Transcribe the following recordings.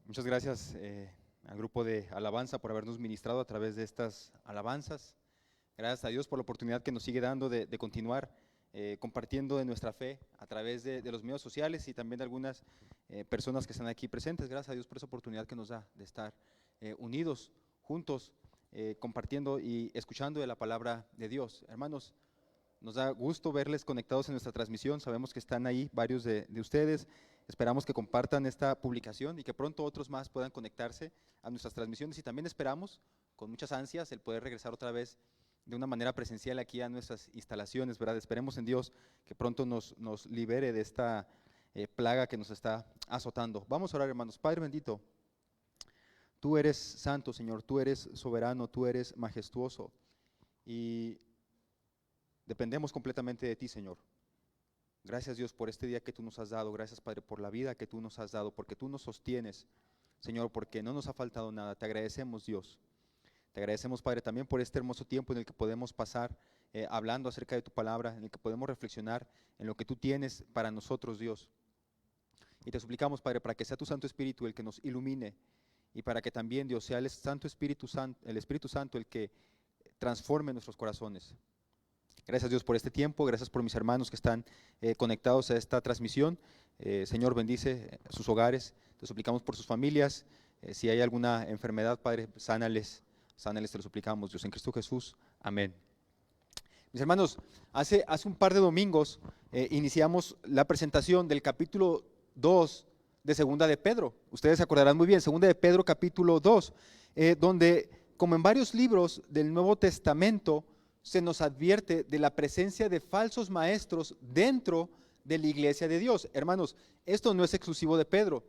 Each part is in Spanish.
Muchas gracias al grupo de alabanza por habernos ministrado a través de estas alabanzas. Gracias a Dios por la oportunidad que nos sigue dando de continuar compartiendo de nuestra fe a través de los medios sociales y también de algunas personas que están aquí presentes. Gracias a Dios por esa oportunidad que nos da de estar unidos, juntos, compartiendo y escuchando de la palabra de Dios. Hermanos, nos da gusto verles conectados en nuestra transmisión. Sabemos que están ahí varios de ustedes. Esperamos que compartan esta publicación y que pronto otros más puedan conectarse a nuestras transmisiones. Y también esperamos, con muchas ansias, el poder regresar otra vez de una manera presencial aquí a nuestras instalaciones, ¿verdad? Esperemos en Dios que pronto nos libere de esta plaga que nos está azotando. Vamos a orar, hermanos. Padre bendito, tú eres santo, Señor, tú eres soberano, tú eres majestuoso y dependemos completamente de ti, Señor. Gracias, Dios, por este día que tú nos has dado. Gracias, Padre, por la vida que tú nos has dado, porque tú nos sostienes, Señor, porque no nos ha faltado nada. Te agradecemos, Dios. Te agradecemos, Padre, también por este hermoso tiempo en el que podemos pasar hablando acerca de tu palabra, en el que podemos reflexionar en lo que tú tienes para nosotros, Dios. Y te suplicamos, Padre, para que sea tu Santo Espíritu el que nos ilumine y para que también, Dios, sea el Espíritu Santo el que transforme nuestros corazones. Gracias, Dios, por este tiempo. Gracias por mis hermanos que están conectados a esta transmisión. Señor, bendice sus hogares. Te suplicamos por sus familias. Si hay alguna enfermedad, Padre, sánales, te lo suplicamos, Dios, en Cristo Jesús. Amén. Mis hermanos, hace un par de domingos iniciamos la presentación del capítulo 2 de Segunda de Pedro. Ustedes se acordarán muy bien, Segunda de Pedro capítulo 2, donde, como en varios libros del Nuevo Testamento, se nos advierte de la presencia de falsos maestros dentro de la iglesia de Dios. Hermanos, esto no es exclusivo de Pedro.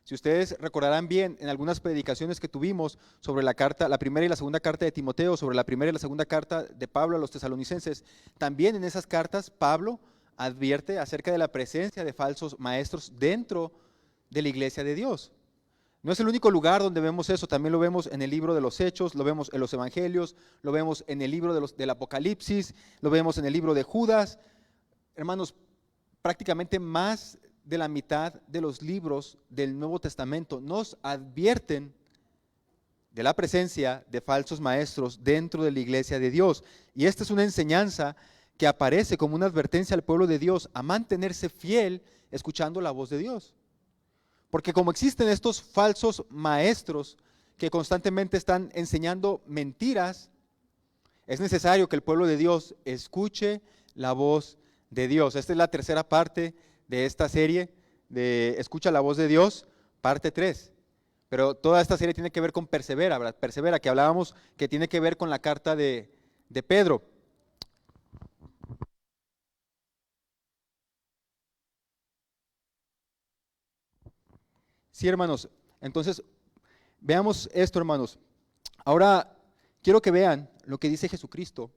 Si ustedes recordarán bien en algunas predicaciones que tuvimos sobre la carta, la primera y la segunda carta de Timoteo, sobre la primera y la segunda carta de Pablo a los tesalonicenses, también en esas cartas Pablo advierte acerca de la presencia de falsos maestros dentro de la iglesia de Dios. No es el único lugar donde vemos eso, también lo vemos en el libro de los Hechos, lo vemos en los Evangelios, lo vemos en el libro del Apocalipsis, lo vemos en el libro de Judas. Hermanos, prácticamente más de la mitad de los libros del Nuevo Testamento nos advierten de la presencia de falsos maestros dentro de la iglesia de Dios. Y esta es una enseñanza que aparece como una advertencia al pueblo de Dios a mantenerse fiel escuchando la voz de Dios. Porque como existen estos falsos maestros que constantemente están enseñando mentiras, es necesario que el pueblo de Dios escuche la voz de Dios. Esta es la tercera parte de esta serie de Escucha la voz de Dios, parte 3. Pero toda esta serie tiene que ver con persevera, ¿verdad? Persevera, que hablábamos que tiene que ver con la carta de Pedro. Sí, hermanos, entonces veamos esto, hermanos. Ahora quiero que vean lo que dice Jesucristo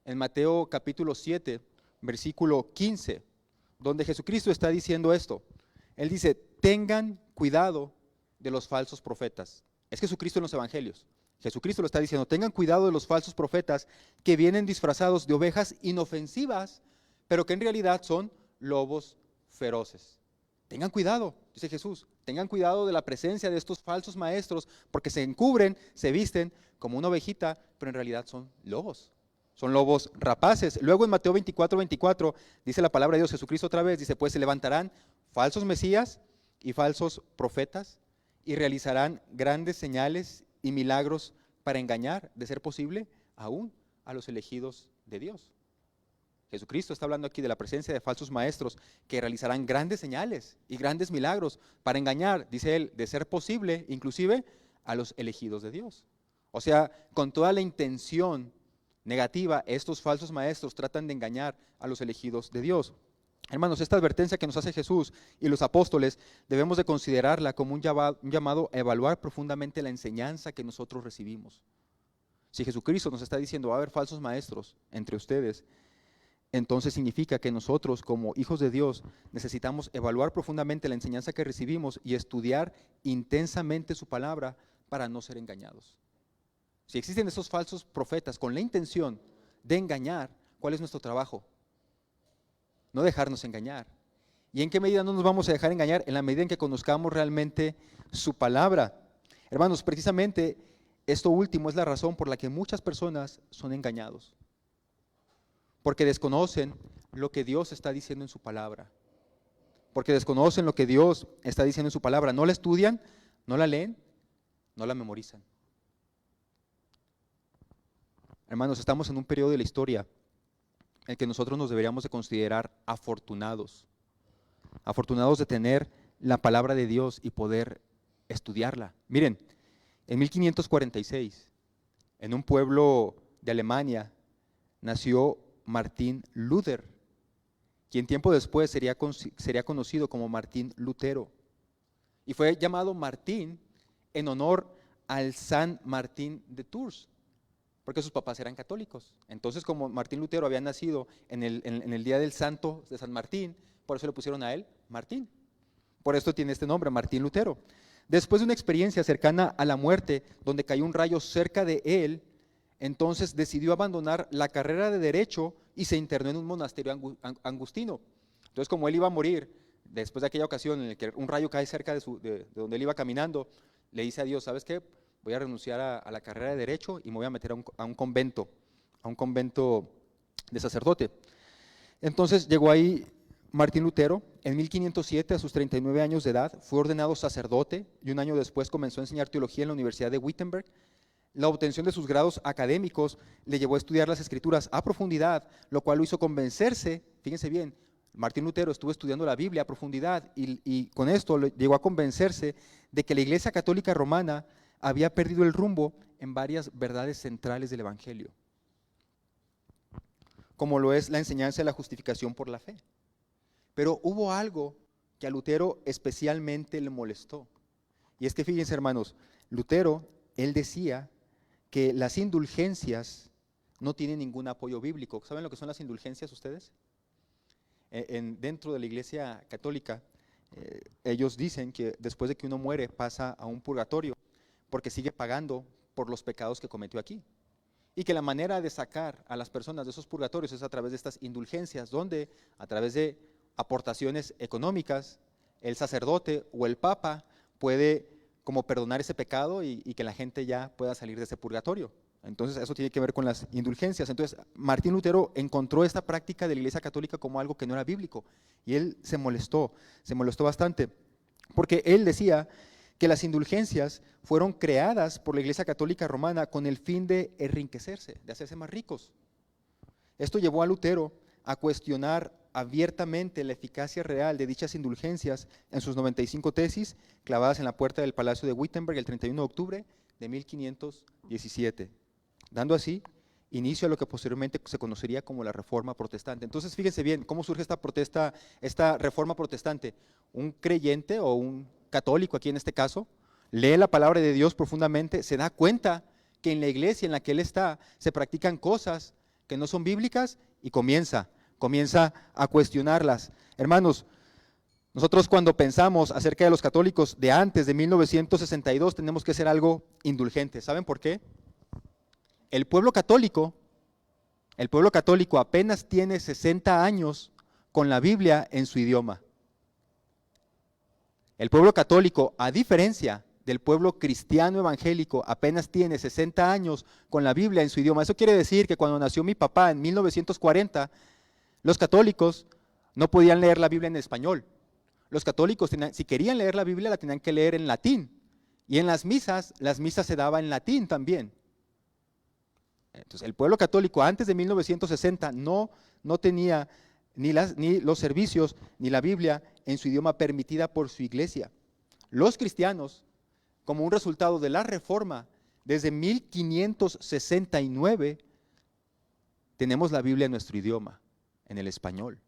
en Mateo capítulo 7, versículo 15, donde Jesucristo está diciendo esto. Él dice, tengan cuidado de los falsos profetas. Es Jesucristo en los evangelios. Jesucristo lo está diciendo, tengan cuidado de los falsos profetas que vienen disfrazados de ovejas inofensivas, pero que en realidad son lobos feroces. Tengan cuidado, dice Jesús, tengan cuidado de la presencia de estos falsos maestros, porque se encubren, se visten como una ovejita, pero en realidad son lobos rapaces. Luego en Mateo 24 dice la palabra de Dios, Jesucristo otra vez, dice, pues se levantarán falsos mesías y falsos profetas y realizarán grandes señales y milagros para engañar, de ser posible, aún a los elegidos de Dios. Jesucristo está hablando aquí de la presencia de falsos maestros que realizarán grandes señales y grandes milagros para engañar, dice él, de ser posible, inclusive a los elegidos de Dios. O sea, con toda la intención negativa, estos falsos maestros tratan de engañar a los elegidos de Dios. Hermanos, esta advertencia que nos hace Jesús y los apóstoles debemos de considerarla como un llamado a evaluar profundamente la enseñanza que nosotros recibimos. Si Jesucristo nos está diciendo va a haber falsos maestros entre ustedes, entonces significa que nosotros como hijos de Dios necesitamos evaluar profundamente la enseñanza que recibimos y estudiar intensamente su palabra para no ser engañados. Si existen esos falsos profetas con la intención de engañar, ¿cuál es nuestro trabajo? No dejarnos engañar ¿Y en qué medida no nos vamos a dejar engañar? En la medida en que conozcamos realmente su palabra. Hermanos, precisamente esto último es la razón por la que muchas personas son engañados. Porque desconocen lo que Dios está diciendo en su palabra. Porque desconocen lo que Dios está diciendo en su palabra. No la estudian, no la leen, no la memorizan. Hermanos, estamos en un periodo de la historia en el que nosotros nos deberíamos de considerar afortunados. Afortunados de tener la palabra de Dios y poder estudiarla. Miren, en 1546, en un pueblo de Alemania, nació Martín Luther, quien tiempo después sería conocido como Martín Lutero. Y fue llamado Martín en honor al San Martín de Tours, porque sus papás eran católicos. Entonces, como Martín Lutero había nacido en el día del santo de San Martín, por eso le pusieron a él Martín. Por esto tiene este nombre, Martín Lutero. Después de una experiencia cercana a la muerte, donde cayó un rayo cerca de él, entonces decidió abandonar la carrera de Derecho y se internó en un monasterio angustino. Entonces, como él iba a morir, después de aquella ocasión en la que un rayo cae cerca de donde él iba caminando, le dice a Dios, ¿sabes qué? Voy a renunciar a la carrera de Derecho y me voy a meter a un convento de sacerdote. Entonces llegó ahí Martín Lutero. En 1507, a sus 39 años de edad, fue ordenado sacerdote y un año después comenzó a enseñar teología en la Universidad de Wittenberg. La obtención de sus grados académicos le llevó a estudiar las Escrituras a profundidad, lo cual lo hizo convencerse, fíjense bien, Martín Lutero estuvo estudiando la Biblia a profundidad y con esto llegó a convencerse de que la Iglesia Católica Romana había perdido el rumbo en varias verdades centrales del Evangelio, como lo es la enseñanza de la justificación por la fe. Pero hubo algo que a Lutero especialmente le molestó. Y es que fíjense, hermanos, Lutero, él decía que las indulgencias no tienen ningún apoyo bíblico. ¿Saben lo que son las indulgencias ustedes? Dentro de la Iglesia Católica, ellos dicen que después de que uno muere pasa a un purgatorio porque sigue pagando por los pecados que cometió aquí. Y que la manera de sacar a las personas de esos purgatorios es a través de estas indulgencias, donde a través de aportaciones económicas, el sacerdote o el papa puede como perdonar ese pecado y que la gente ya pueda salir de ese purgatorio. Entonces eso tiene que ver con las indulgencias. Entonces Martín Lutero encontró esta práctica de la Iglesia Católica como algo que no era bíblico y él se molestó bastante, porque él decía que las indulgencias fueron creadas por la Iglesia Católica Romana con el fin de enriquecerse, de hacerse más ricos. Esto llevó a Lutero a cuestionar abiertamente la eficacia real de dichas indulgencias en sus 95 tesis clavadas en la puerta del Palacio de Wittenberg el 31 de octubre de 1517, dando así inicio a lo que posteriormente se conocería como la Reforma Protestante. Entonces, fíjense bien cómo surge esta Reforma Protestante. Un creyente o un católico aquí en este caso, lee la palabra de Dios profundamente, se da cuenta que en la iglesia en la que él está se practican cosas que no son bíblicas y comienza a cuestionarlas. Hermanos, nosotros cuando pensamos acerca de los católicos de antes de 1962 tenemos que ser algo indulgentes. ¿Saben por qué? El pueblo católico apenas tiene 60 años con la Biblia en su idioma. El pueblo católico, a diferencia del pueblo cristiano evangélico, apenas tiene 60 años con la Biblia en su idioma. Eso quiere decir que cuando nació mi papá en 1940, los católicos no podían leer la Biblia en español. Los católicos, si querían leer la Biblia, la tenían que leer en latín. Y en las misas se daban en latín también. Entonces, el pueblo católico antes de 1960 no tenía ni los servicios ni la Biblia en su idioma permitida por su iglesia. Los cristianos, como un resultado de la Reforma, desde 1569, tenemos la Biblia en nuestro idioma, en el español.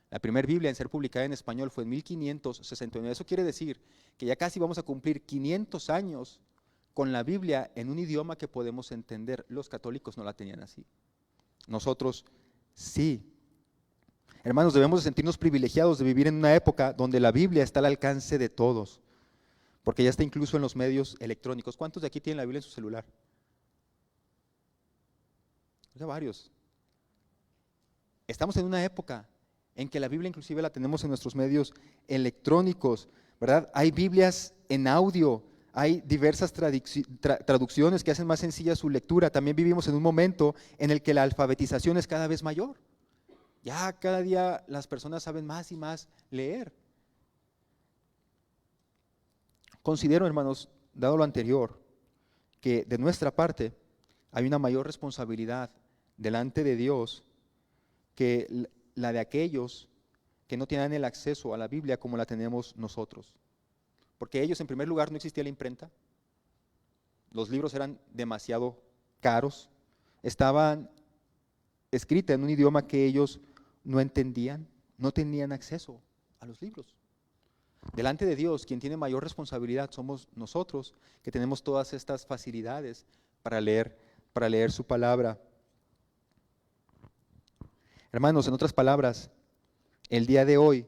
La primera Biblia en ser publicada en español fue en 1569. Eso quiere decir que ya casi vamos a cumplir 500 años con la Biblia en un idioma que podemos entender. Los católicos no la tenían así. Nosotros sí. Hermanos, debemos de sentirnos privilegiados de vivir en una época donde la Biblia está al alcance de todos, porque ya está incluso en los medios electrónicos. ¿Cuántos de aquí tienen la Biblia en su celular? Ya varios. Estamos en una época en que la Biblia inclusive la tenemos en nuestros medios electrónicos, ¿verdad? Hay Biblias en audio, hay diversas traducciones que hacen más sencilla su lectura. También vivimos en un momento en el que la alfabetización es cada vez mayor. Ya cada día las personas saben más y más leer. Considero, hermanos, dado lo anterior, que de nuestra parte hay una mayor responsabilidad delante de Dios que la de aquellos que no tienen el acceso a la Biblia como la tenemos nosotros. Porque ellos, en primer lugar, no existía la imprenta, los libros eran demasiado caros, estaban escritos en un idioma que ellos no entendían, no tenían acceso a los libros. Delante de Dios, quien tiene mayor responsabilidad somos nosotros, que tenemos todas estas facilidades para leer su palabra. Hermanos, en otras palabras, el día de hoy,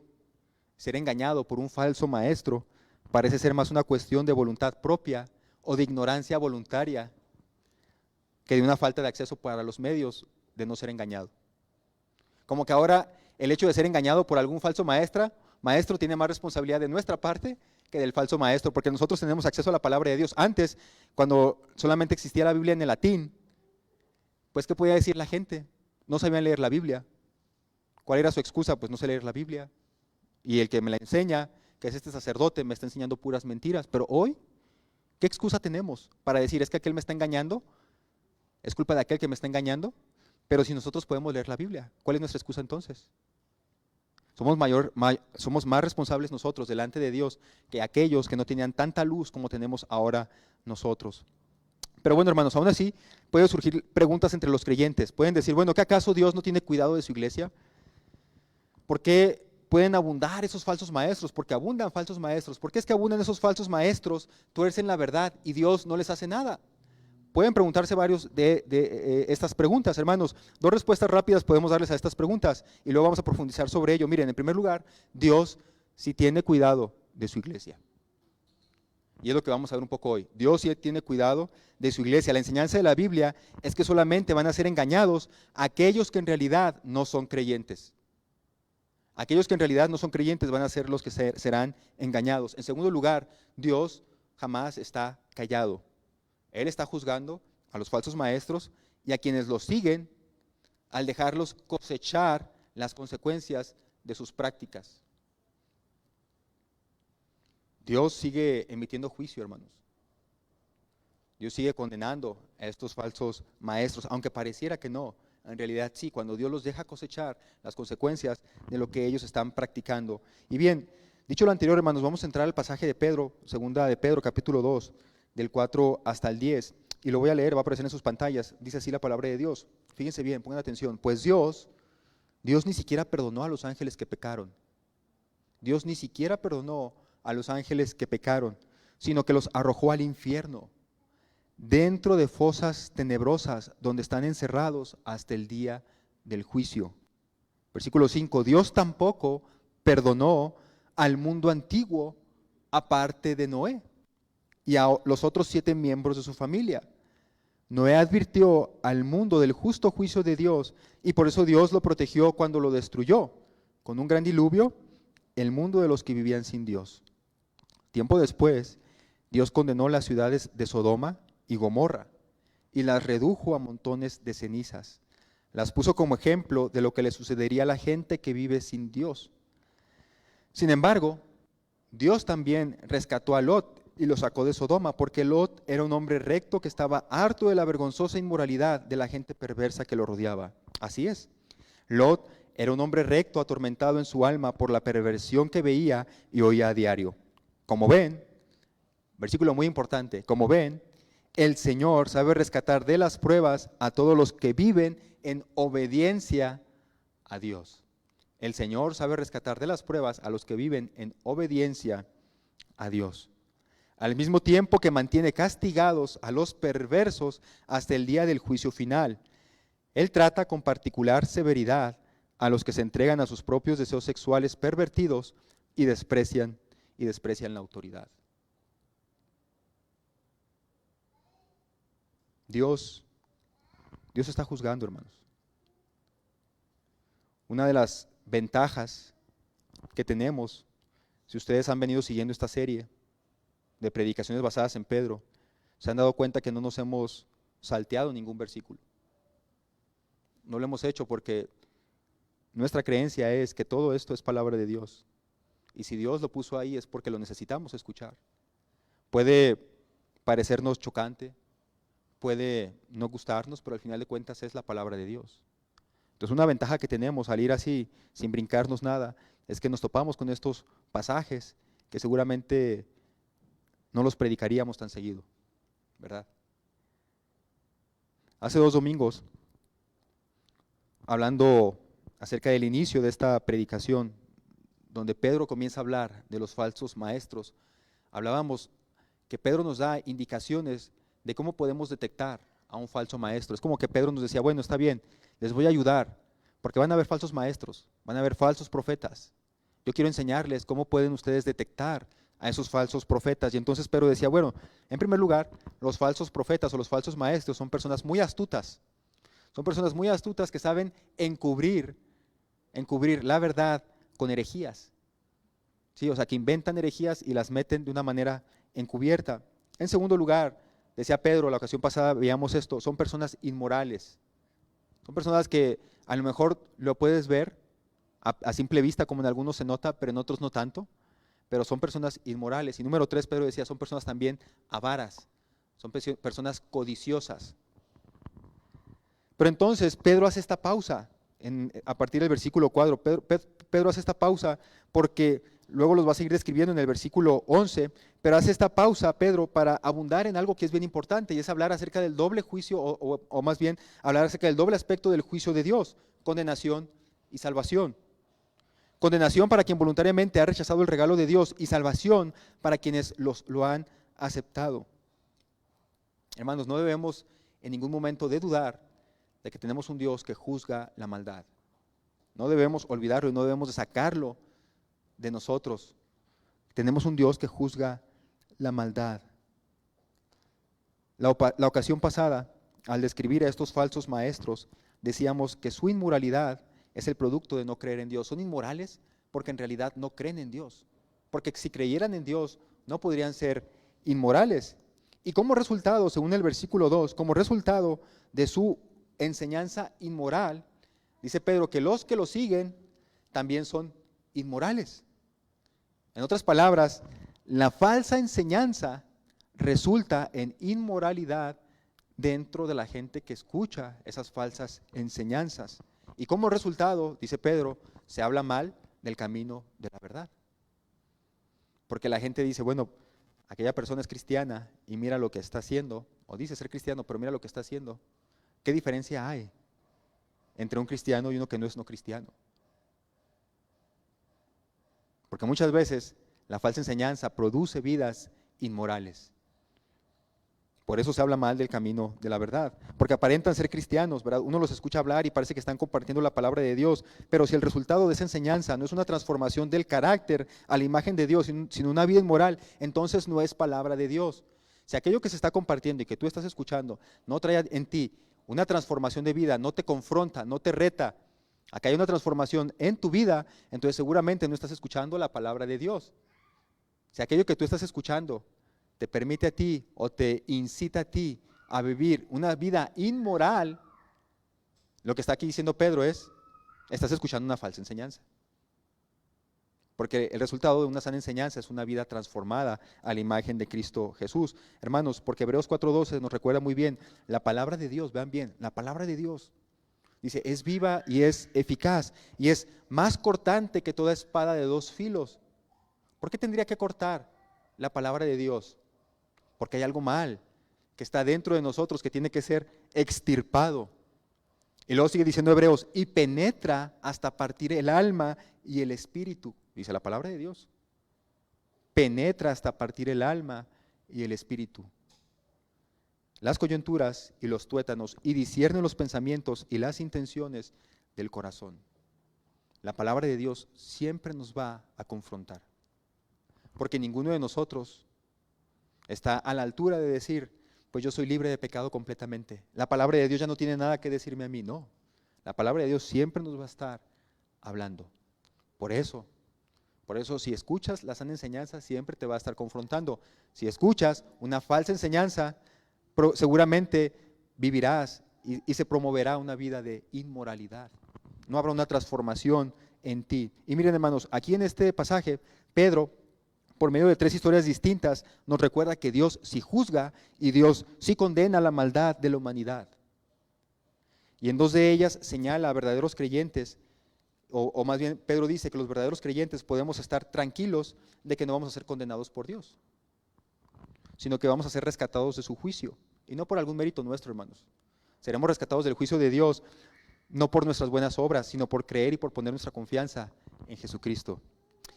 ser engañado por un falso maestro parece ser más una cuestión de voluntad propia o de ignorancia voluntaria que de una falta de acceso para los medios de no ser engañado. Como que ahora el hecho de ser engañado por algún falso maestro tiene más responsabilidad de nuestra parte que del falso maestro, porque nosotros tenemos acceso a la palabra de Dios. Antes, cuando solamente existía la Biblia en el latín, pues ¿qué podía decir la gente? No sabían leer la Biblia. ¿Cuál era su excusa? Pues no sé leer la Biblia. Y el que me la enseña, que es este sacerdote, me está enseñando puras mentiras. Pero hoy, ¿qué excusa tenemos para decir es que aquel me está engañando? ¿Es culpa de aquel que me está engañando? Pero si nosotros podemos leer la Biblia, ¿cuál es nuestra excusa entonces? Somos más responsables nosotros delante de Dios que aquellos que no tenían tanta luz como tenemos ahora nosotros. Pero bueno, hermanos, aún así pueden surgir preguntas entre los creyentes. Pueden decir, bueno, ¿qué acaso Dios no tiene cuidado de su iglesia? ¿Por qué pueden abundar esos falsos maestros? Porque abundan falsos maestros. ¿Por qué es que abundan esos falsos maestros, tuercen la verdad y Dios no les hace nada? Pueden preguntarse varios de estas preguntas, hermanos. Dos respuestas rápidas podemos darles a estas preguntas y luego vamos a profundizar sobre ello. Miren, en primer lugar, Dios sí tiene cuidado de su iglesia. Y es lo que vamos a ver un poco hoy. Dios sí tiene cuidado de su iglesia. La enseñanza de la Biblia es que solamente van a ser engañados aquellos que en realidad no son creyentes. Aquellos que en realidad no son creyentes van a ser los que serán engañados. En segundo lugar, Dios jamás está callado. Él está juzgando a los falsos maestros y a quienes los siguen al dejarlos cosechar las consecuencias de sus prácticas. Dios sigue emitiendo juicio, hermanos. Dios sigue condenando a estos falsos maestros, aunque pareciera que no. En realidad sí, cuando Dios los deja cosechar las consecuencias de lo que ellos están practicando. Y bien, dicho lo anterior, hermanos, vamos a entrar al pasaje de Pedro, segunda de Pedro, capítulo 2, del 4 hasta el 10. Y lo voy a leer, va a aparecer en sus pantallas. Dice así la palabra de Dios. Fíjense bien, pongan atención. Pues Dios ni siquiera perdonó a los ángeles que pecaron. Dios ni siquiera perdonó a los ángeles que pecaron, sino que los arrojó al infierno, dentro de fosas tenebrosas, donde están encerrados hasta el día del juicio. Versículo 5, Dios tampoco perdonó al mundo antiguo, aparte de Noé, y a los otros 7 miembros de su familia. Noé advirtió al mundo del justo juicio de Dios, y por eso Dios lo protegió cuando lo destruyó, con un gran diluvio, el mundo de los que vivían sin Dios. Tiempo después, Dios condenó las ciudades de Sodoma y Gomorra, y las redujo a montones de cenizas. Las puso como ejemplo de lo que le sucedería a la gente que vive sin Dios. Sin embargo, Dios también rescató a Lot y lo sacó de Sodoma, porque Lot era un hombre recto que estaba harto de la vergonzosa inmoralidad de la gente perversa que lo rodeaba. Así es, Lot era un hombre recto, atormentado en su alma por la perversión que veía y oía a diario. Como ven, versículo muy importante, como ven, el Señor sabe rescatar de las pruebas a todos los que viven en obediencia a Dios. El Señor sabe rescatar de las pruebas a los que viven en obediencia a Dios. Al mismo tiempo que mantiene castigados a los perversos hasta el día del juicio final. Él trata con particular severidad a los que se entregan a sus propios deseos sexuales pervertidos y desprecian la autoridad. Dios está juzgando, hermanos. Una de las ventajas que tenemos, si ustedes han venido siguiendo esta serie de predicaciones basadas en Pedro, se han dado cuenta que no nos hemos salteado ningún versículo. No lo hemos hecho porque nuestra creencia es que todo esto es palabra de Dios. Y si Dios lo puso ahí es porque lo necesitamos escuchar. Puede parecernos chocante, puede no gustarnos, pero al final de cuentas es la palabra de Dios. Entonces una ventaja que tenemos al ir así, sin brincarnos nada, es que nos topamos con estos pasajes que seguramente no los predicaríamos tan seguido, ¿verdad? Hace 2 domingos, hablando acerca del inicio de esta predicación, donde Pedro comienza a hablar de los falsos maestros, hablábamos que Pedro nos da indicaciones de cómo podemos detectar a un falso maestro. Es como que Pedro nos decía, bueno, está bien, les voy a ayudar, porque van a haber falsos maestros, van a haber falsos profetas. Yo quiero enseñarles cómo pueden ustedes detectar a esos falsos profetas. Y entonces Pedro decía, bueno, en primer lugar, los falsos profetas o los falsos maestros son personas muy astutas. Son personas muy astutas que saben encubrir la verdad con herejías. ¿Sí? O sea, que inventan herejías y las meten de una manera encubierta. En segundo lugar, decía Pedro, la ocasión pasada veíamos esto, son personas inmorales. Son personas que a lo mejor lo puedes ver a simple vista, como en algunos se nota, pero en otros no tanto. Pero son personas inmorales. Y número 3, Pedro decía, son personas también avaras. Son personas codiciosas. Pero entonces Pedro hace esta pausa a partir del versículo 4. Pedro hace esta pausa porque luego los va a seguir describiendo en el versículo 11, pero hace esta pausa Pedro para abundar en algo que es bien importante y es hablar acerca del doble juicio o más bien hablar acerca del doble aspecto del juicio de Dios, condenación y salvación. Condenación para quien voluntariamente ha rechazado el regalo de Dios y salvación para quienes lo han aceptado. Hermanos, no debemos en ningún momento de dudar de que tenemos un Dios que juzga la maldad. No debemos olvidarlo y no debemos de sacarlo de nosotros. Tenemos un Dios que juzga la maldad. La ocasión pasada, al describir a estos falsos maestros, decíamos que su inmoralidad es el producto de no creer en Dios. Son inmorales porque en realidad no creen en Dios. Porque si creyeran en Dios, no podrían ser inmorales. Y como resultado, según el versículo 2, como resultado de su enseñanza inmoral, dice Pedro que los que lo siguen también son inmorales. En otras palabras, la falsa enseñanza resulta en inmoralidad dentro de la gente que escucha esas falsas enseñanzas. Y como resultado, dice Pedro, se habla mal del camino de la verdad. Porque la gente dice, bueno, aquella persona es cristiana y mira lo que está haciendo, o dice ser cristiano, pero mira lo que está haciendo. ¿Qué diferencia hay entre un cristiano y uno que no es no cristiano? Porque muchas veces la falsa enseñanza produce vidas inmorales. Por eso se habla mal del camino de la verdad, porque aparentan ser cristianos, ¿verdad? Uno los escucha hablar y parece que están compartiendo la palabra de Dios, pero si el resultado de esa enseñanza no es una transformación del carácter a la imagen de Dios, sino una vida inmoral, entonces no es palabra de Dios. Si aquello que se está compartiendo y que tú estás escuchando no trae en ti una transformación de vida, no te confronta, no te reta, acá hay una transformación en tu vida, entonces seguramente no estás escuchando la palabra de Dios. Si aquello que tú estás escuchando te permite a ti o te incita a ti a vivir una vida inmoral, lo que está aquí diciendo Pedro es, estás escuchando una falsa enseñanza. Porque el resultado de una sana enseñanza es una vida transformada a la imagen de Cristo Jesús. Hermanos, porque Hebreos 4:12 nos recuerda muy bien, la palabra de Dios, vean bien, la palabra de Dios, dice, es viva y es eficaz y es más cortante que toda espada de 2 filos. ¿Por qué tendría que cortar la palabra de Dios? Porque hay algo mal que está dentro de nosotros que tiene que ser extirpado. Y luego sigue diciendo Hebreos, y penetra hasta partir el alma y el espíritu, dice la palabra de Dios. Penetra hasta partir el alma y el espíritu, las coyunturas y los tuétanos, y discierne los pensamientos y las intenciones del corazón. La palabra de Dios siempre nos va a confrontar, porque ninguno de nosotros está a la altura de decir, pues yo soy libre de pecado completamente. La palabra de Dios ya no tiene nada que decirme a mí, no. La palabra de Dios siempre nos va a estar hablando. Por eso, si escuchas la sana enseñanza, siempre te va a estar confrontando. Si escuchas una falsa enseñanza, seguramente vivirás y se promoverá una vida de inmoralidad. No habrá una transformación en ti. Y miren, hermanos, aquí en este pasaje, Pedro, por medio de 3 historias distintas, nos recuerda que Dios sí juzga y Dios sí condena la maldad de la humanidad. Y en 2 de ellas señala a verdaderos creyentes, o más bien Pedro dice que los verdaderos creyentes podemos estar tranquilos de que no vamos a ser condenados por Dios, sino que vamos a ser rescatados de su juicio, y no por algún mérito nuestro, hermanos. Seremos rescatados del juicio de Dios, no por nuestras buenas obras, sino por creer y por poner nuestra confianza en Jesucristo.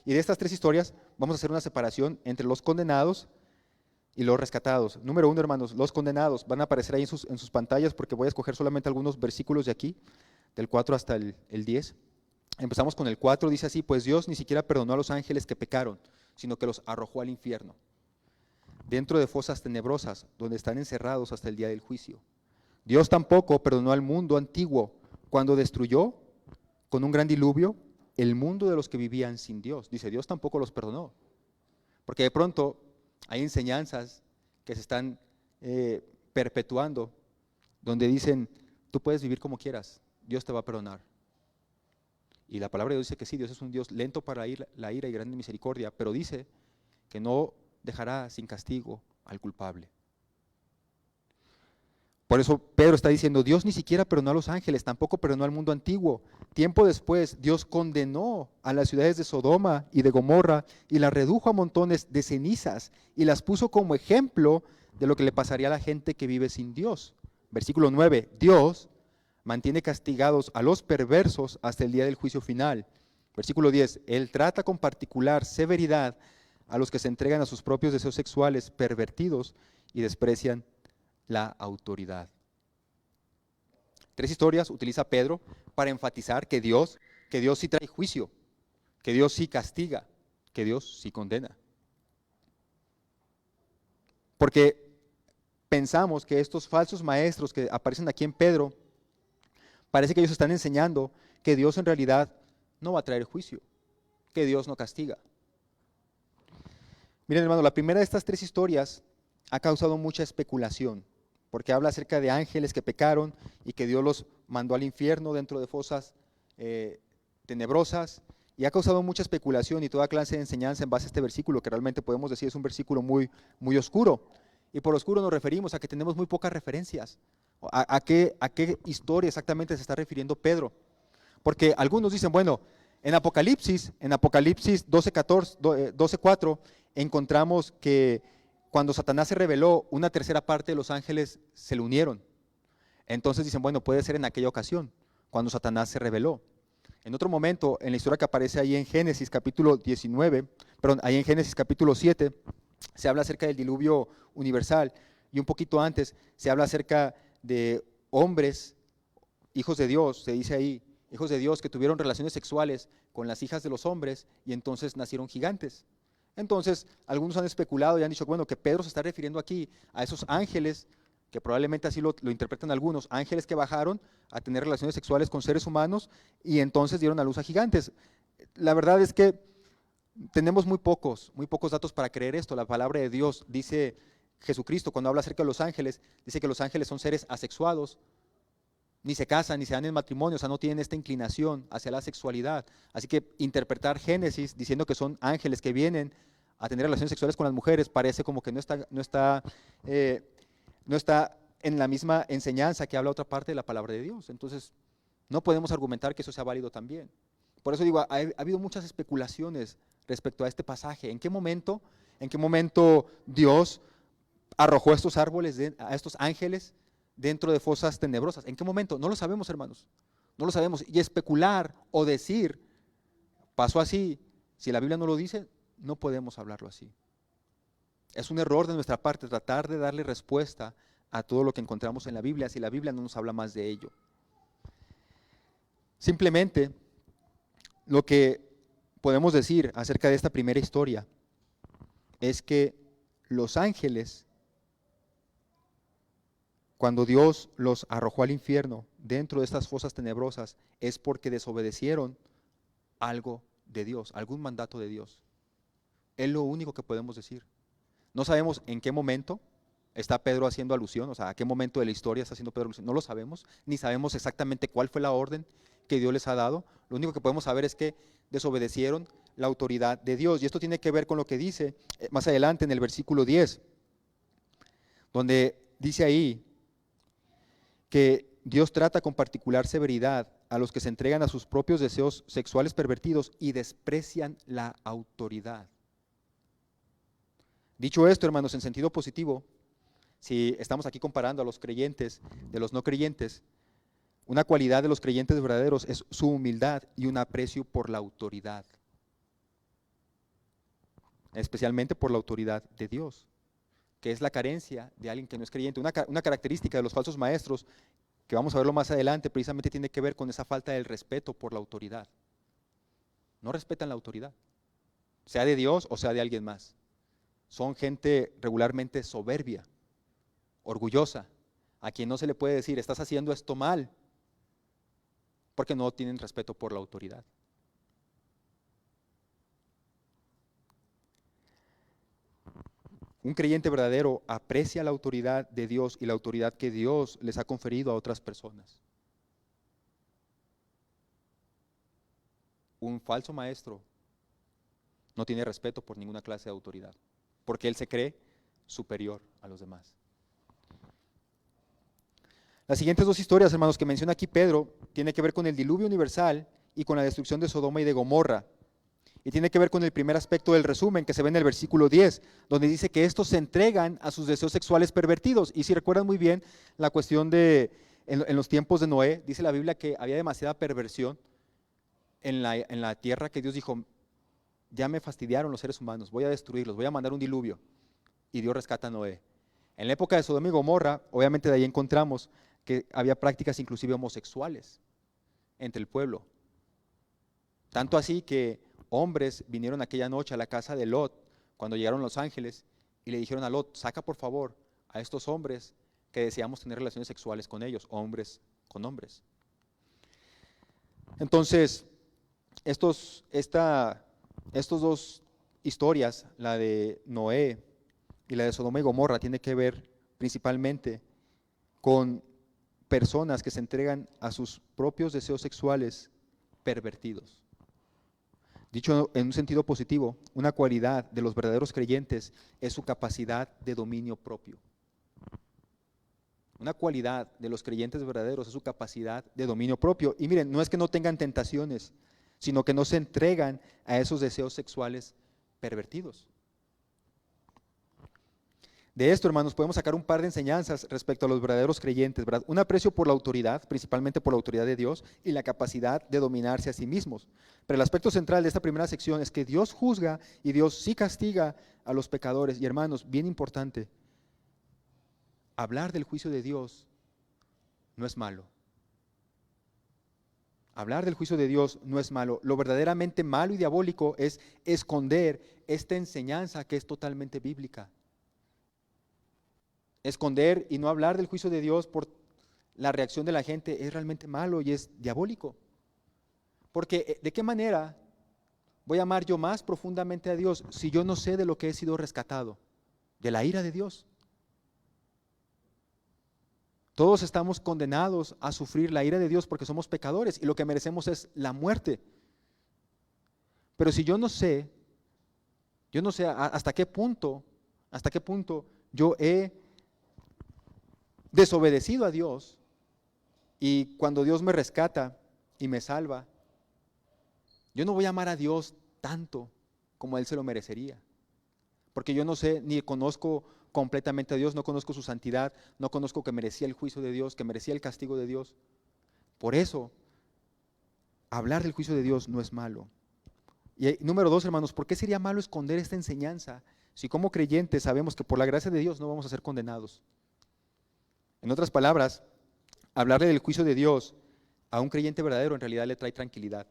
Y de estas 3 historias vamos a hacer una separación entre los condenados y los rescatados. Número 1, hermanos, los condenados van a aparecer ahí en sus pantallas, porque voy a escoger solamente algunos versículos de aquí, del 4 hasta el 10. Empezamos con el 4, dice así: pues Dios ni siquiera perdonó a los ángeles que pecaron, sino que los arrojó al infierno, dentro de fosas tenebrosas, donde están encerrados hasta el día del juicio. Dios tampoco perdonó al mundo antiguo, cuando destruyó con un gran diluvio el mundo de los que vivían sin Dios. Dice, Dios tampoco los perdonó, porque de pronto hay enseñanzas que se están perpetuando, donde dicen, tú puedes vivir como quieras, Dios te va a perdonar. Y la palabra de Dios dice que sí, Dios es un Dios lento para la ira y grande en misericordia, pero dice que no dejará sin castigo al culpable. Por eso Pedro está diciendo, Dios ni siquiera perdonó a los ángeles, tampoco perdonó al mundo antiguo. Tiempo después, Dios condenó a las ciudades de Sodoma y de Gomorra y las redujo a montones de cenizas y las puso como ejemplo de lo que le pasaría a la gente que vive sin Dios. Versículo 9, Dios mantiene castigados a los perversos hasta el día del juicio final. Versículo 10, Él trata con particular severidad a los que se entregan a sus propios deseos sexuales pervertidos y desprecian la autoridad. 3 historias utiliza Pedro para enfatizar que Dios sí trae juicio, que Dios sí castiga, que Dios sí condena. Porque pensamos que estos falsos maestros que aparecen aquí en Pedro, parece que ellos están enseñando que Dios en realidad no va a traer juicio, que Dios no castiga. Miren, hermano, la primera de estas 3 historias ha causado mucha especulación, porque habla acerca de ángeles que pecaron y que Dios los mandó al infierno dentro de fosas tenebrosas, y ha causado mucha especulación y toda clase de enseñanza en base a este versículo, que realmente podemos decir es un versículo muy, muy oscuro. Y por oscuro nos referimos a que tenemos muy pocas referencias. ¿A qué historia exactamente se está refiriendo Pedro? Porque algunos dicen, bueno, en Apocalipsis 12:4, encontramos que cuando Satanás se rebeló, una tercera parte de los ángeles se le unieron. Entonces dicen, bueno, puede ser en aquella ocasión, cuando Satanás se rebeló. En otro momento, en la historia que aparece ahí en Génesis capítulo 7, se habla acerca del diluvio universal, y un poquito antes se habla acerca de hombres, hijos de Dios, se dice ahí, hijos de Dios que tuvieron relaciones sexuales con las hijas de los hombres y entonces nacieron gigantes. Entonces, algunos han especulado y han dicho, bueno, que Pedro se está refiriendo aquí a esos ángeles, que probablemente así lo interpretan algunos, ángeles que bajaron a tener relaciones sexuales con seres humanos y entonces dieron a luz a gigantes. La verdad es que tenemos muy pocos datos para creer esto. La palabra de Dios dice, Jesucristo cuando habla acerca de los ángeles, dice que los ángeles son seres asexuados, ni se casan, ni se dan en matrimonio, o sea, no tienen esta inclinación hacia la sexualidad. Así que interpretar Génesis diciendo que son ángeles que vienen a tener relaciones sexuales con las mujeres parece como que no está en la misma enseñanza que habla otra parte de la palabra de Dios. Entonces, no podemos argumentar que eso sea válido también. Por eso digo, ha habido muchas especulaciones respecto a este pasaje. ¿En qué momento Dios arrojó a estos a estos ángeles dentro de fosas tenebrosas? ¿En qué momento? No lo sabemos, hermanos. No lo sabemos. Y especular o decir, pasó así, si la Biblia no lo dice, no podemos hablarlo así. Es un error de nuestra parte tratar de darle respuesta a todo lo que encontramos en la Biblia si la Biblia no nos habla más de ello. Simplemente, lo que podemos decir acerca de esta primera historia es que los ángeles, cuando Dios los arrojó al infierno dentro de estas fosas tenebrosas, es porque desobedecieron algo de Dios, algún mandato de Dios. Es lo único que podemos decir. No sabemos en qué momento está Pedro haciendo alusión, o sea, a qué momento de la historia está haciendo Pedro alusión. No lo sabemos, ni sabemos exactamente cuál fue la orden que Dios les ha dado. Lo único que podemos saber es que desobedecieron la autoridad de Dios. Y esto tiene que ver con lo que dice más adelante en el versículo 10, donde dice ahí que Dios trata con particular severidad a los que se entregan a sus propios deseos sexuales pervertidos y desprecian la autoridad. Dicho esto, hermanos, en sentido positivo, si estamos aquí comparando a los creyentes de los no creyentes, una cualidad de los creyentes verdaderos es su humildad y un aprecio por la autoridad, especialmente por la autoridad de Dios, que es la carencia de alguien que no es creyente. Una característica de los falsos maestros, que vamos a verlo más adelante, precisamente tiene que ver con esa falta del respeto por la autoridad. No respetan la autoridad, sea de Dios o sea de alguien más. Son gente regularmente soberbia, orgullosa, a quien no se le puede decir, estás haciendo esto mal, porque no tienen respeto por la autoridad. Un creyente verdadero aprecia la autoridad de Dios y la autoridad que Dios les ha conferido a otras personas. Un falso maestro no tiene respeto por ninguna clase de autoridad, porque él se cree superior a los demás. Las siguientes dos historias, hermanos, que menciona aquí Pedro, tienen que ver con el diluvio universal y con la destrucción de Sodoma y de Gomorra. Y tiene que ver con el primer aspecto del resumen que se ve en el versículo 10, donde dice que estos se entregan a sus deseos sexuales pervertidos. Y si recuerdan muy bien la cuestión en los tiempos de Noé, dice la Biblia que había demasiada perversión en la tierra, que Dios dijo, ya me fastidiaron los seres humanos, voy a destruirlos, voy a mandar un diluvio. Y Dios rescata a Noé. En la época de Sodoma y Gomorra, obviamente de ahí encontramos que había prácticas inclusive homosexuales entre el pueblo. Tanto así que hombres vinieron aquella noche a la casa de Lot, cuando llegaron los ángeles, y le dijeron a Lot, saca por favor a estos hombres que deseamos tener relaciones sexuales con ellos, hombres con hombres. Entonces, estos dos historias, la de Noé y la de Sodoma y Gomorra, tiene que ver principalmente con personas que se entregan a sus propios deseos sexuales pervertidos. Dicho en un sentido positivo, una cualidad de los verdaderos creyentes es su capacidad de dominio propio. Una cualidad de los creyentes verdaderos es su capacidad de dominio propio. Y miren, no es que no tengan tentaciones, sino que no se entregan a esos deseos sexuales pervertidos. De esto, hermanos, podemos sacar un par de enseñanzas respecto a los verdaderos creyentes, ¿verdad? Un aprecio por la autoridad, principalmente por la autoridad de Dios, y la capacidad de dominarse a sí mismos. Pero el aspecto central de esta primera sección es que Dios juzga y Dios sí castiga a los pecadores. Y hermanos, bien importante, hablar del juicio de Dios no es malo. Hablar del juicio de Dios no es malo. Lo verdaderamente malo y diabólico es esconder esta enseñanza que es totalmente bíblica. Esconder y no hablar del juicio de Dios por la reacción de la gente es realmente malo y es diabólico. Porque ¿de qué manera voy a amar yo más profundamente a Dios si yo no sé de lo que he sido rescatado? De la ira de Dios. Todos estamos condenados a sufrir la ira de Dios porque somos pecadores y lo que merecemos es la muerte. Pero si yo no sé hasta qué punto yo he desobedecido a Dios, y cuando Dios me rescata y me salva, yo no voy a amar a Dios tanto como Él se lo merecería, porque yo no sé ni conozco completamente a Dios, no conozco su santidad, no conozco que merecía el juicio de Dios, que merecía el castigo de Dios. Por eso, hablar del juicio de Dios no es malo. Y número dos, hermanos, ¿por qué sería malo esconder esta enseñanza si como creyentes sabemos que por la gracia de Dios no vamos a ser condenados? En otras palabras, hablarle del juicio de Dios a un creyente verdadero en realidad le trae tranquilidad.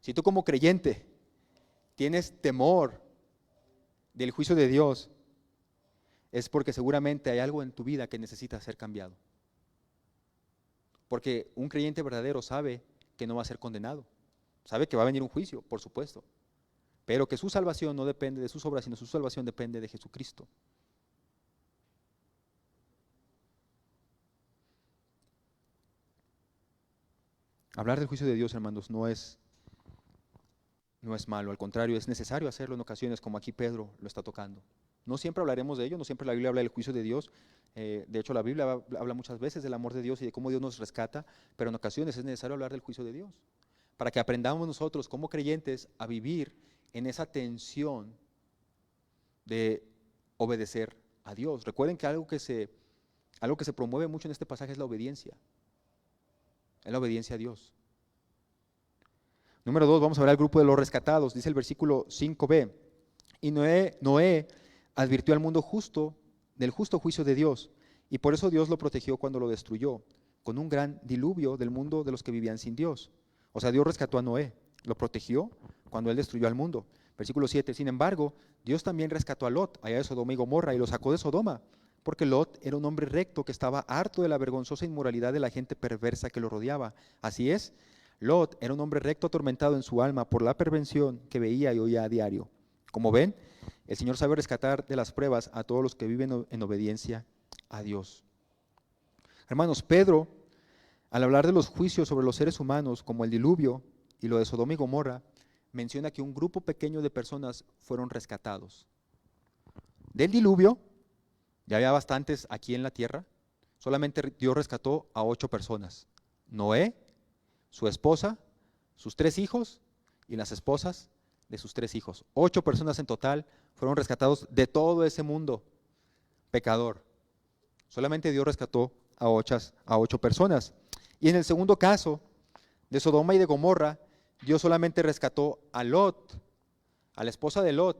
Si tú como creyente tienes temor del juicio de Dios, es porque seguramente hay algo en tu vida que necesita ser cambiado. Porque un creyente verdadero sabe que no va a ser condenado. sabe que va a venir un juicio, por supuesto, pero que su salvación no depende de sus obras, sino su salvación depende de Jesucristo. Hablar del juicio de Dios, hermanos, no es malo, al contrario, es necesario hacerlo en ocasiones, como aquí Pedro lo está tocando. No siempre hablaremos de ello, no siempre la Biblia habla del juicio de Dios. De hecho, la Biblia habla muchas veces del amor de Dios y de cómo Dios nos rescata, pero en ocasiones es necesario hablar del juicio de Dios, para que aprendamos nosotros como creyentes a vivir en esa tensión de obedecer a Dios. Recuerden que algo que se promueve mucho en este pasaje es la obediencia a Dios. Número 2, vamos a ver al grupo de los rescatados. Dice el versículo 5b, y Noé advirtió al mundo justo del justo juicio de Dios, y por eso Dios lo protegió cuando lo destruyó, con un gran diluvio del mundo de los que vivían sin Dios. O sea, Dios rescató a Noé, lo protegió cuando él destruyó al mundo. Versículo 7, sin embargo, Dios también rescató a Lot, allá de Sodoma y Gomorra, y lo sacó de Sodoma, porque Lot era un hombre recto que estaba harto de la vergonzosa inmoralidad de la gente perversa que lo rodeaba. Así es, Lot era un hombre recto atormentado en su alma por la perversión que veía y oía a diario. Como ven, el Señor sabe rescatar de las pruebas a todos los que viven en obediencia a Dios. Hermanos, Pedro, al hablar de los juicios sobre los seres humanos, como el diluvio y lo de Sodoma y Gomorra, menciona que un grupo pequeño de personas fueron rescatados. Del diluvio, ya había bastantes aquí en la tierra, solamente Dios rescató a 8 personas. Noé, su esposa, sus 3 hijos y las esposas de sus 3 hijos. 8 personas en total fueron rescatados de todo ese mundo pecador. Solamente Dios rescató a 8 personas. Y en el segundo caso, de Sodoma y de Gomorra, Dios solamente rescató a Lot, a la esposa de Lot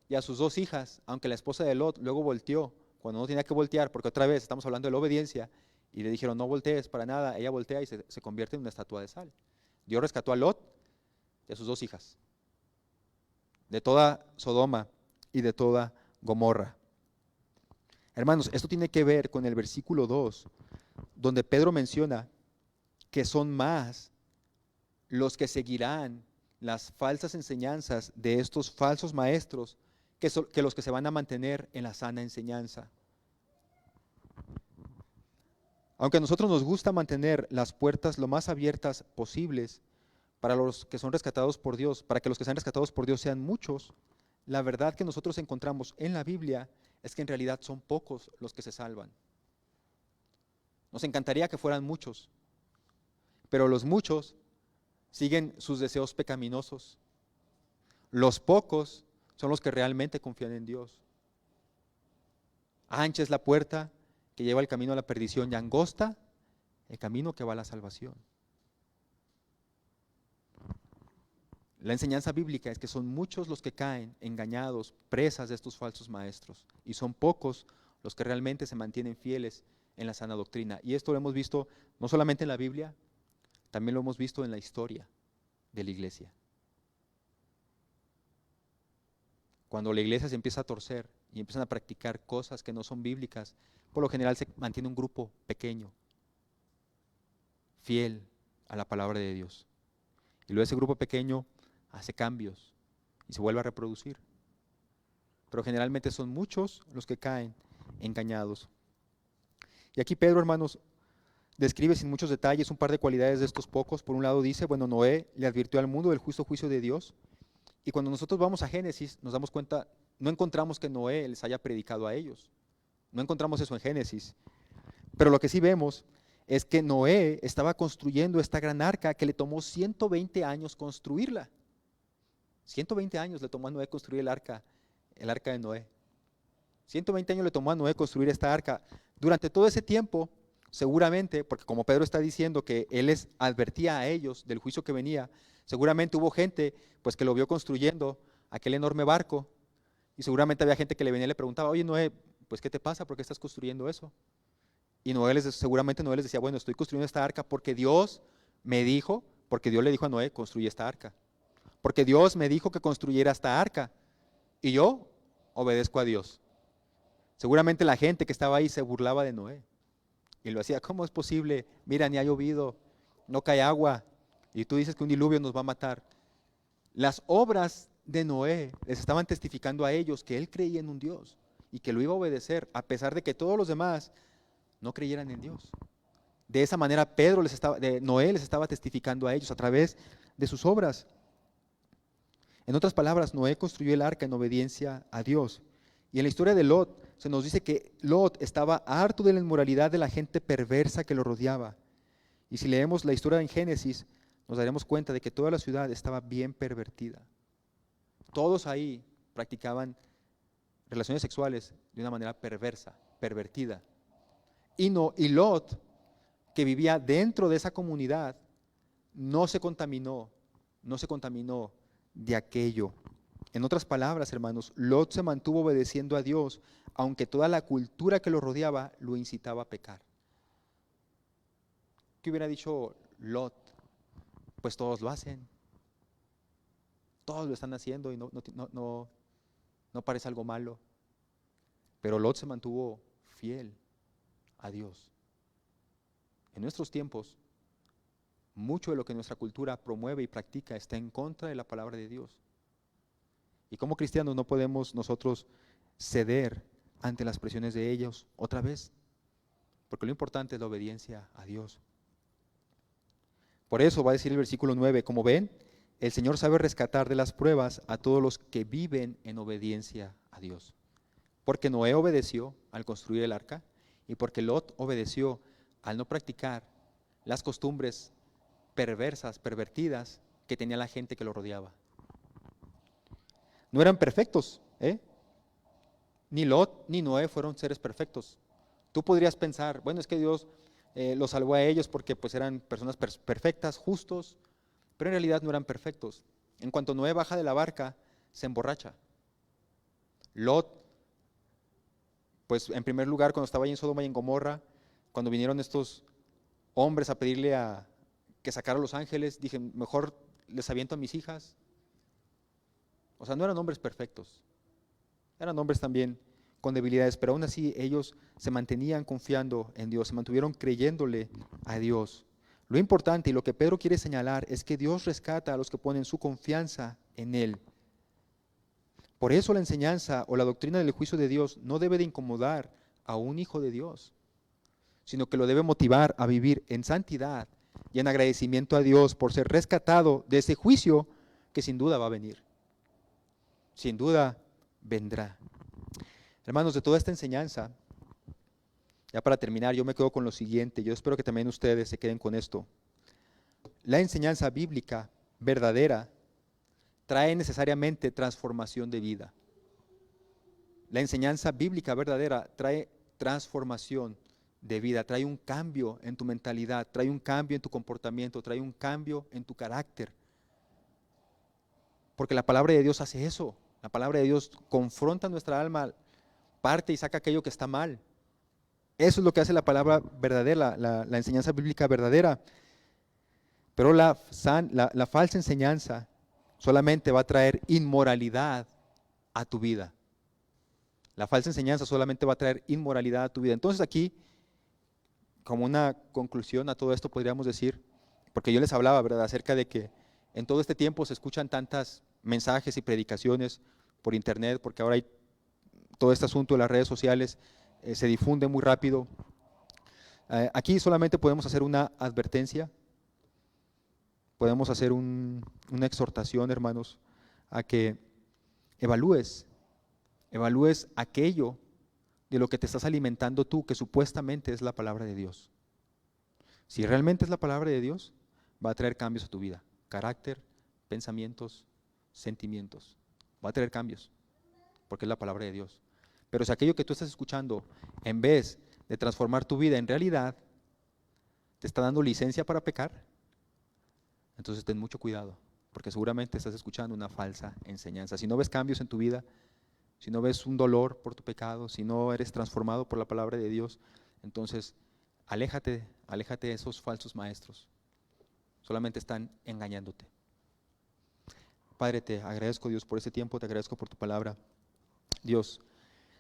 y a sus 2 hijas, aunque la esposa de Lot luego volteó, cuando no tenía que voltear, porque otra vez estamos hablando de la obediencia, y le dijeron no voltees para nada, ella voltea y se convierte en una estatua de sal. Dios rescató a Lot y a sus 2 hijas, de toda Sodoma y de toda Gomorra. Hermanos, esto tiene que ver con el versículo 2, donde Pedro menciona que son más los que seguirán las falsas enseñanzas de estos falsos maestros que los que se van a mantener en la sana enseñanza. Aunque a nosotros nos gusta mantener las puertas lo más abiertas posibles para los que son rescatados por Dios, para que los que sean rescatados por Dios sean muchos, la verdad que nosotros encontramos en la Biblia es que en realidad son pocos los que se salvan. Nos encantaría que fueran muchos, pero los muchos siguen sus deseos pecaminosos. Los pocos son los que realmente confían en Dios. Ancha es la puerta que lleva el camino a la perdición y angosta el camino que va a la salvación. La enseñanza bíblica es que son muchos los que caen engañados, presas de estos falsos maestros, y son pocos los que realmente se mantienen fieles en la sana doctrina. Y esto lo hemos visto no solamente en la Biblia, también lo hemos visto en la historia de la iglesia. Cuando la iglesia se empieza a torcer y empiezan a practicar cosas que no son bíblicas, por lo general se mantiene un grupo pequeño, fiel a la palabra de Dios. Y luego ese grupo pequeño hace cambios y se vuelve a reproducir. Pero generalmente son muchos los que caen engañados. Y aquí Pedro, hermanos, describe sin muchos detalles un par de cualidades de estos pocos. Por un lado dice, bueno, Noé le advirtió al mundo del justo juicio de Dios. Y cuando nosotros vamos a Génesis, nos damos cuenta, no encontramos que Noé les haya predicado a ellos. No encontramos eso en Génesis. Pero lo que sí vemos es que Noé estaba construyendo esta gran arca que le tomó 120 años construirla. 120 años le tomó a Noé construir el arca de Noé. 120 años le tomó a Noé construir esta arca. Durante todo ese tiempo, seguramente, porque como Pedro está diciendo que él les advertía a ellos del juicio que venía, seguramente hubo gente pues que lo vio construyendo aquel enorme barco, y seguramente había gente que le venía y le preguntaba, oye Noé, pues ¿qué te pasa? ¿Por qué estás construyendo eso? Y seguramente Noé les decía, bueno, estoy construyendo esta arca porque Dios me dijo, porque Dios le dijo a Noé, construye esta arca. Porque Dios me dijo que construyera esta arca, y yo obedezco a Dios. Seguramente la gente que estaba ahí se burlaba de Noé, y lo hacía, ¿cómo es posible? Mira, ni ha llovido, no cae agua, y tú dices que un diluvio nos va a matar. Las obras de Noé les estaban testificando a ellos que él creía en un Dios y que lo iba a obedecer, a pesar de que todos los demás no creyeran en Dios. De esa manera Noé les estaba testificando a ellos a través de sus obras. En otras palabras, Noé construyó el arca en obediencia a Dios. Y en la historia de Lot se nos dice que Lot estaba harto de la inmoralidad de la gente perversa que lo rodeaba. Y si leemos la historia en Génesis, nos daremos cuenta de que toda la ciudad estaba bien pervertida. Todos ahí practicaban relaciones sexuales de una manera perversa, pervertida. Y Lot, que vivía dentro de esa comunidad, no se contaminó de aquello. En otras palabras, hermanos, Lot se mantuvo obedeciendo a Dios, aunque toda la cultura que lo rodeaba lo incitaba a pecar. ¿Qué hubiera dicho Lot? Pues todos lo hacen. Todos lo están haciendo y no parece algo malo. Pero Lot se mantuvo fiel a Dios. En nuestros tiempos, mucho de lo que nuestra cultura promueve y practica está en contra de la palabra de Dios. Y como cristianos no podemos nosotros ceder ante las presiones de ellos otra vez, porque lo importante es la obediencia a Dios. Por eso va a decir el versículo 9, como ven, el Señor sabe rescatar de las pruebas a todos los que viven en obediencia a Dios. Porque Noé obedeció al construir el arca y porque Lot obedeció al no practicar las costumbres perversas, pervertidas que tenía la gente que lo rodeaba. No eran perfectos, Ni Lot ni Noé fueron seres perfectos. Tú podrías pensar, bueno, es que Dios los salvó a ellos porque pues eran personas perfectas, justos, pero en realidad no eran perfectos. En cuanto Noé baja de la barca, se emborracha. Lot, pues en primer lugar, cuando estaba ahí en Sodoma y en Gomorra, cuando vinieron estos hombres a pedirle a que sacara a los ángeles, dije, mejor les aviento a mis hijas. O sea, no eran hombres perfectos, eran hombres también con debilidades, pero aún así ellos se mantenían confiando en Dios, se mantuvieron creyéndole a Dios. Lo importante y lo que Pedro quiere señalar es que Dios rescata a los que ponen su confianza en Él. Por eso la enseñanza o la doctrina del juicio de Dios no debe de incomodar a un hijo de Dios, sino que lo debe motivar a vivir en santidad y en agradecimiento a Dios por ser rescatado de ese juicio que sin duda va a venir. Sin duda vendrá. Hermanos, de toda esta enseñanza, ya para terminar, yo me quedo con lo siguiente, yo espero que también ustedes se queden con esto. La enseñanza bíblica verdadera trae necesariamente transformación de vida. La enseñanza bíblica verdadera trae transformación de vida, trae un cambio en tu mentalidad, trae un cambio en tu comportamiento, trae un cambio en tu carácter. Porque la palabra de Dios hace eso. La palabra de Dios confronta nuestra alma, parte y saca aquello que está mal. Eso es lo que hace la palabra verdadera, la enseñanza bíblica verdadera. Pero la falsa enseñanza solamente va a traer inmoralidad a tu vida. La falsa enseñanza solamente va a traer inmoralidad a tu vida. Entonces aquí, como una conclusión a todo esto, podríamos decir, porque yo les hablaba, ¿verdad?, acerca de que en todo este tiempo se escuchan tantas mensajes y predicaciones por internet, porque ahora hay todo este asunto de las redes sociales, se difunde muy rápido. Aquí solamente podemos hacer una advertencia, podemos hacer una exhortación, hermanos, a que evalúes aquello de lo que te estás alimentando tú, que supuestamente es la palabra de Dios. Si realmente es la palabra de Dios, va a traer cambios a tu vida, carácter, pensamientos, sentimientos. Va a traer cambios, porque es la palabra de Dios. Pero si aquello que tú estás escuchando, en vez de transformar tu vida en realidad, te está dando licencia para pecar, entonces ten mucho cuidado, porque seguramente estás escuchando una falsa enseñanza. Si no ves cambios en tu vida, si no ves un dolor por tu pecado, si no eres transformado por la palabra de Dios, entonces aléjate de esos falsos maestros. Solamente están engañándote. Padre, te agradezco, Dios, por este tiempo, te agradezco por tu palabra. Dios,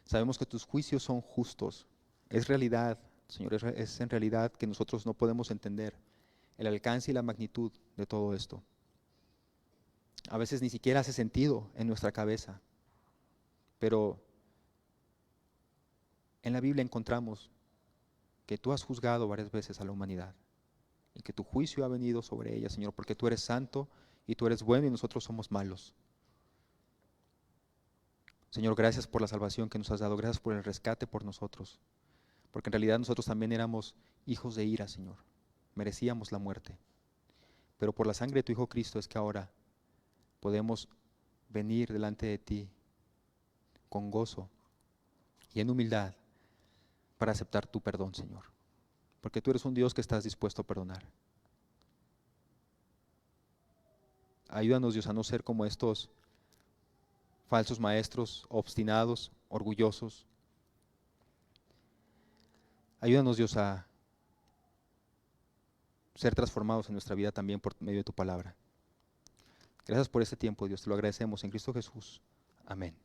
sabemos que tus juicios son justos. Es realidad, Señor, es en realidad que nosotros no podemos entender el alcance y la magnitud de todo esto. a veces ni siquiera hace sentido en nuestra cabeza, pero en la Biblia encontramos que tú has juzgado varias veces a la humanidad y que tu juicio ha venido sobre ella, Señor, porque tú eres santo y tú eres bueno y nosotros somos malos. Señor, gracias por la salvación que nos has dado, gracias por el rescate por nosotros, porque en realidad nosotros también éramos hijos de ira, Señor, merecíamos la muerte, pero por la sangre de tu Hijo Cristo es que ahora podemos venir delante de ti con gozo y en humildad para aceptar tu perdón, Señor, porque tú eres un Dios que estás dispuesto a perdonar. Ayúdanos, Dios, a no ser como estos falsos maestros, obstinados, orgullosos. Ayúdanos, Dios, a ser transformados en nuestra vida también por medio de tu palabra. Gracias por este tiempo, Dios, te lo agradecemos en Cristo Jesús. Amén.